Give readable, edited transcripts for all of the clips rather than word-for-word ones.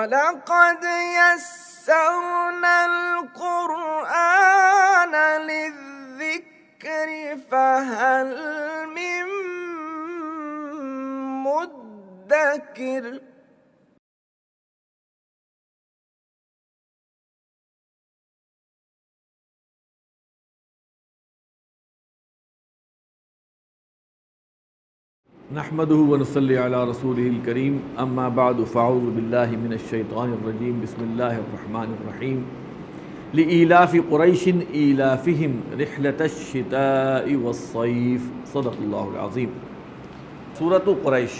وَلَقَدْ يَسَّرْنَا الْقُرْآنَ لِلذِّكْرِ فَهَلْ مِن مُّدَّكِرٍ نحمده ونصلي على رسوله الكريم اما بعد فاعوذ بالله من الشيطان الرجيم بسم الله الرحمن الرحيم لإيلاف قريش إيلافهم رحلة الشتاء والصيف صدق الله العظيم سورۃ قریش۔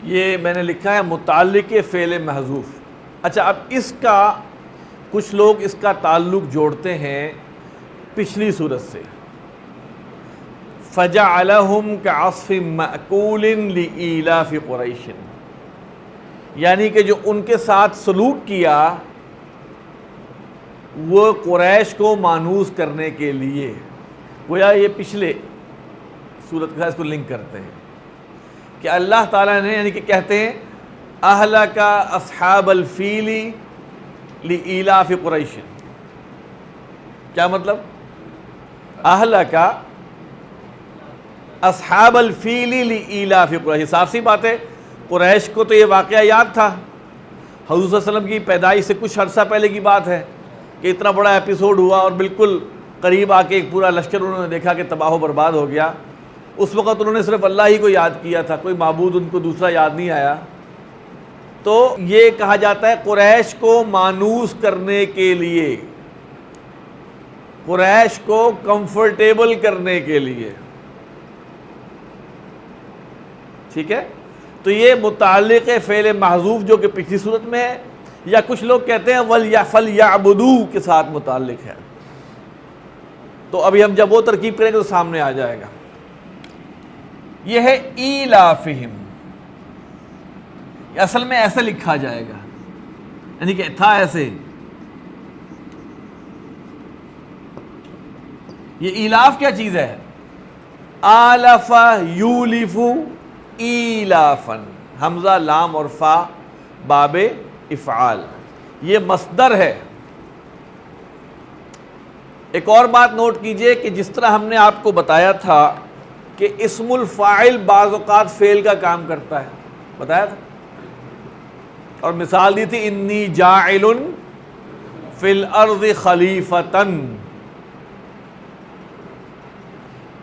یہ میں نے لکھا ہے متعلق فعل محذوف۔ اچھا، اب اس کا کچھ لوگ اس کا تعلق جوڑتے ہیں پچھلی صورت سے، فَجَعَلَهُمْ كَعَصْفٍ مَأْكُولٍ لِإِيلَافِ قُرَيْشٍ، یعنی کہ جو ان کے ساتھ سلوک کیا وہ قریش کو مانوس کرنے کے لیے، گویا یہ پچھلے صورت کا اس کو لنک کرتے ہیں کہ اللہ تعالیٰ نے، یعنی کہ کہتے ہیں اہلک اصحاب الفیل لإیلاف قریش۔ کیا مطلب؟ اہلک اصحاب الفیل لإیلاف قریش، صاف سی بات ہے، قریش کو تو یہ واقعہ یاد تھا، حضور صلی اللہ علیہ وسلم کی پیدائش سے کچھ عرصہ پہلے کی بات ہے کہ اتنا بڑا ایپیسوڈ ہوا اور بالکل قریب آ کے ایک پورا لشکر انہوں نے دیکھا کہ تباہ و برباد ہو گیا۔ اس وقت انہوں نے صرف اللہ ہی کو یاد کیا تھا، کوئی معبود ان کو دوسرا یاد نہیں آیا۔ تو یہ کہا جاتا ہے قریش کو مانوس کرنے کے لیے، قریش کو کمفرٹیبل کرنے کے لیے، ٹھیک ہے؟ تو یہ متعلق فعل محذوف جو کہ پچھلی صورت میں ہے، یا کچھ لوگ کہتے ہیں فَلْيَعْبُدُوا کے ساتھ متعلق ہے۔ تو ابھی ہم جب وہ ترکیب کریں گے تو سامنے آ جائے گا۔ یہ ہے ایلافہم، اصل میں ایسے لکھا جائے گا، یعنی کہ تھا ایسے۔ یہ ایلاف کیا چیز ہے؟ آلف یولف ایلافن، حمزہ لام اور فا باب افعال، یہ مصدر ہے۔ ایک اور بات نوٹ کیجئے کہ جس طرح ہم نے آپ کو بتایا تھا کہ اسم الفاعل بعض اوقات فعل کا کام کرتا ہے، بتایا تھا، اور مثال دی تھی انی جاعل فی الارض خلیفتن۔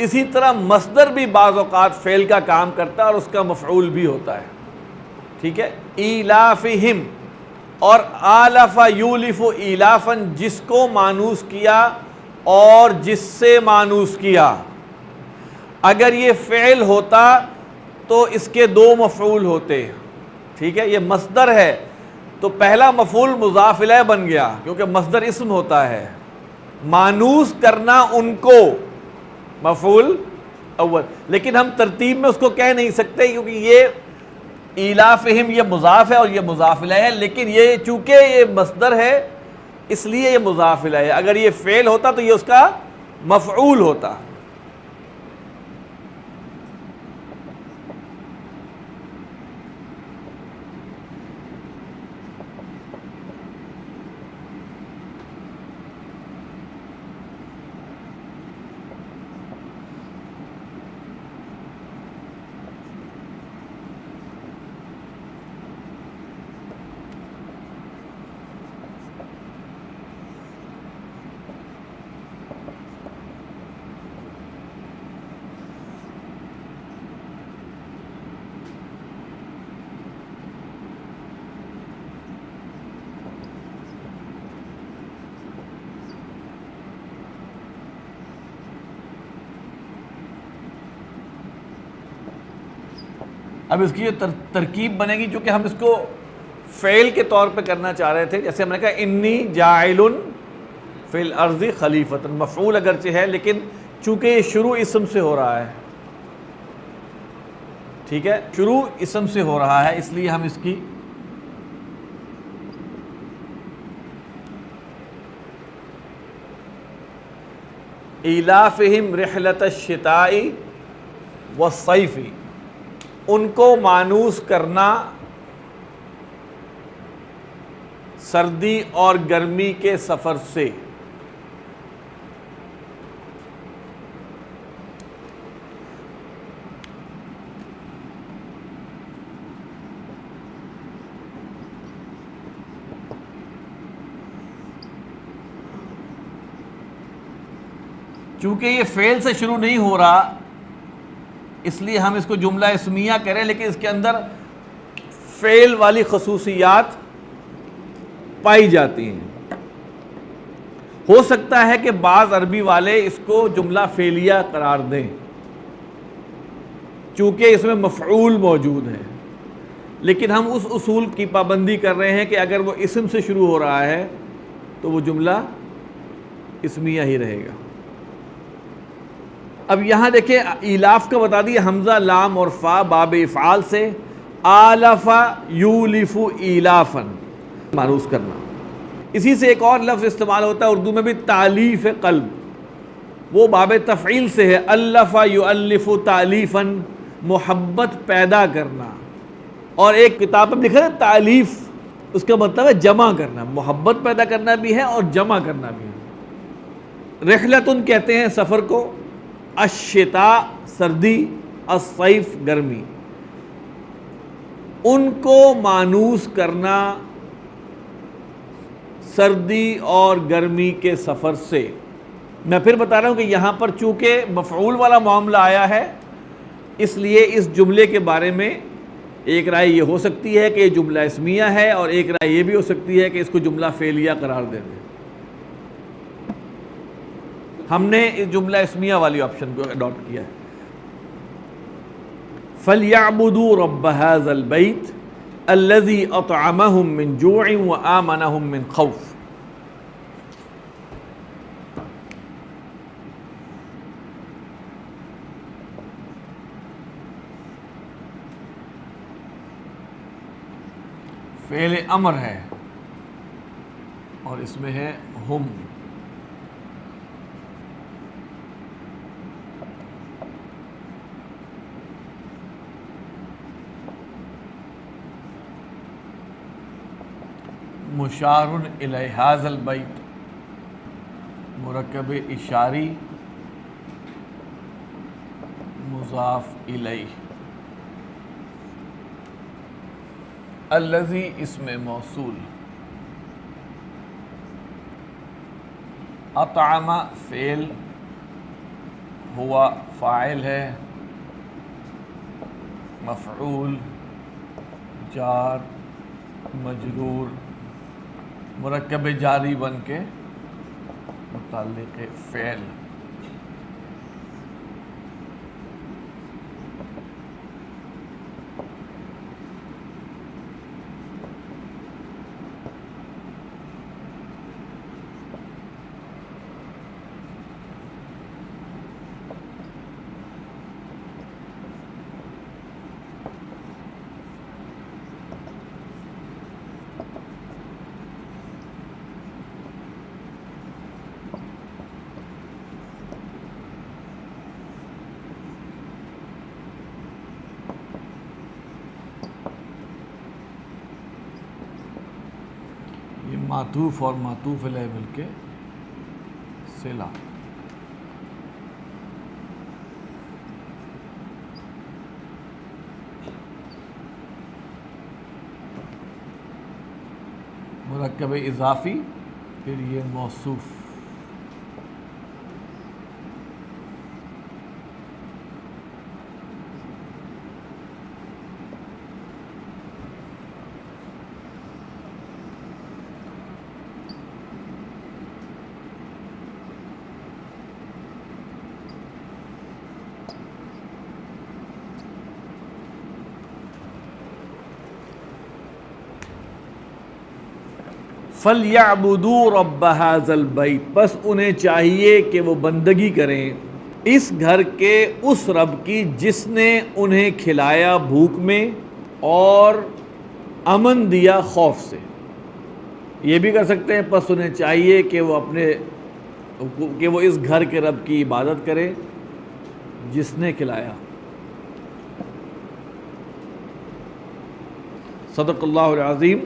اسی طرح مصدر بھی بعض اوقات فعل کا کام کرتا ہے اور اس کا مفعول بھی ہوتا ہے، ٹھیک ہے؟ ایلافہم اور آلف یولف ایلافن، جس کو مانوس کیا اور جس سے مانوس کیا۔ اگر یہ فعل ہوتا تو اس کے دو مفعول ہوتے، ٹھیک ہے؟ یہ مصدر ہے تو پہلا مفعول مضاف الیہ بن گیا کیونکہ مصدر اسم ہوتا ہے، مانوس کرنا ان کو مفعول اول، لیکن ہم ترتیب میں اس کو کہہ نہیں سکتے کیونکہ یہ ایلافہم یہ مضاف ہے اور یہ مضاف الیہ ہے، لیکن یہ چونکہ یہ مصدر ہے اس لیے یہ مضاف الیہ ہے۔ اگر یہ فعل ہوتا تو یہ اس کا مفعول ہوتا۔ اب اس کی جو ترکیب بنے گی، چونکہ ہم اس کو فعل کے طور پہ کرنا چاہ رہے تھے، جیسے ہم نے کہا انی جاعل فی الارض خلیفۃ، مفعول اگرچہ ہے لیکن چونکہ یہ شروع اسم سے ہو رہا ہے، ٹھیک ہے، شروع اسم سے ہو رہا ہے، اس لیے ہم اس کی ایلافہم رحلۃ الشتاء والصیف، ان کو مانوس کرنا سردی اور گرمی کے سفر سے۔ چونکہ یہ فعل سے شروع نہیں ہو رہا اس لیے ہم اس کو جملہ اسمیہ کہہ رہے ہیں، لیکن اس کے اندر فعل والی خصوصیات پائی جاتی ہیں۔ ہو سکتا ہے کہ بعض عربی والے اس کو جملہ فعلیہ قرار دیں چونکہ اس میں مفعول موجود ہے، لیکن ہم اس اصول کی پابندی کر رہے ہیں کہ اگر وہ اسم سے شروع ہو رہا ہے تو وہ جملہ اسمیہ ہی رہے گا۔ اب یہاں دیکھیں ایلاف کا بتا دیا، حمزہ لام اور فا باب افعال سے، آلف یولف ایلافن، مانوس کرنا۔ اسی سے ایک اور لفظ استعمال ہوتا ہے اردو میں بھی، تعلیف قلب، وہ باب تفعیل سے ہے، الف یؤلف تعلیفن، محبت پیدا کرنا۔ اور ایک کتاب میں لکھا ہے تعلیف، اس کا مطلب ہے جمع کرنا، محبت پیدا کرنا بھی ہے اور جمع کرنا بھی ہے۔ رحلتن کہتے ہیں سفر کو، الشتاء سردی، الصیف گرمی، ان کو مانوس کرنا سردی اور گرمی کے سفر سے۔ میں پھر بتا رہا ہوں کہ یہاں پر چونکہ مفعول والا معاملہ آیا ہے اس لیے اس جملے کے بارے میں ایک رائے یہ ہو سکتی ہے کہ یہ جملہ اسمیہ ہے، اور ایک رائے یہ بھی ہو سکتی ہے کہ اس کو جملہ فعلیہ قرار دے دیں۔ ہم نے اس جملہ اسمیہ والی آپشن کو اڈاپٹ کیا ہے۔ فَلْيَعْبُدُوا رَبَّ هَذَا الْبَيْتِ الَّذِي أَطْعَمَهُم مِّن جُوعٍ وَآمَنَهُم مِّن خَوْفٍ۔ فعل امر ہے اور اس میں ہے ہم، مشار الی ھذا البیت، مرکب اشاری مضاف الیہ، الذی اسم موصول، اطعم فعل، ہوا فاعل ہے، مفعول جار مجرور، مرکب جاری بن کے متعلق فعل۔ معطوف اور معطوف علیہ مل کے صلہ۔ مرکب اضافی، پھر یہ موصوف۔ فَلْيَعْبُدُوا رَبَّ هَذَا الْبَيْتِ، بس انہیں چاہیے کہ وہ بندگی کریں اس گھر کے اس رب کی جس نے انہیں کھلایا بھوک میں اور امن دیا خوف سے۔ یہ بھی کر سکتے ہیں پس انہیں چاہیے کہ وہ اس گھر کے رب کی عبادت کرے جس نے کھلایا۔ صدق اللہ العظیم۔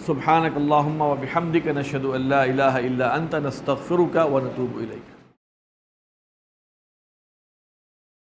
سبحانک اللہم و بحمدک، نشہد ان لا الہ الا انت، نستغفرک و نتوب الیک۔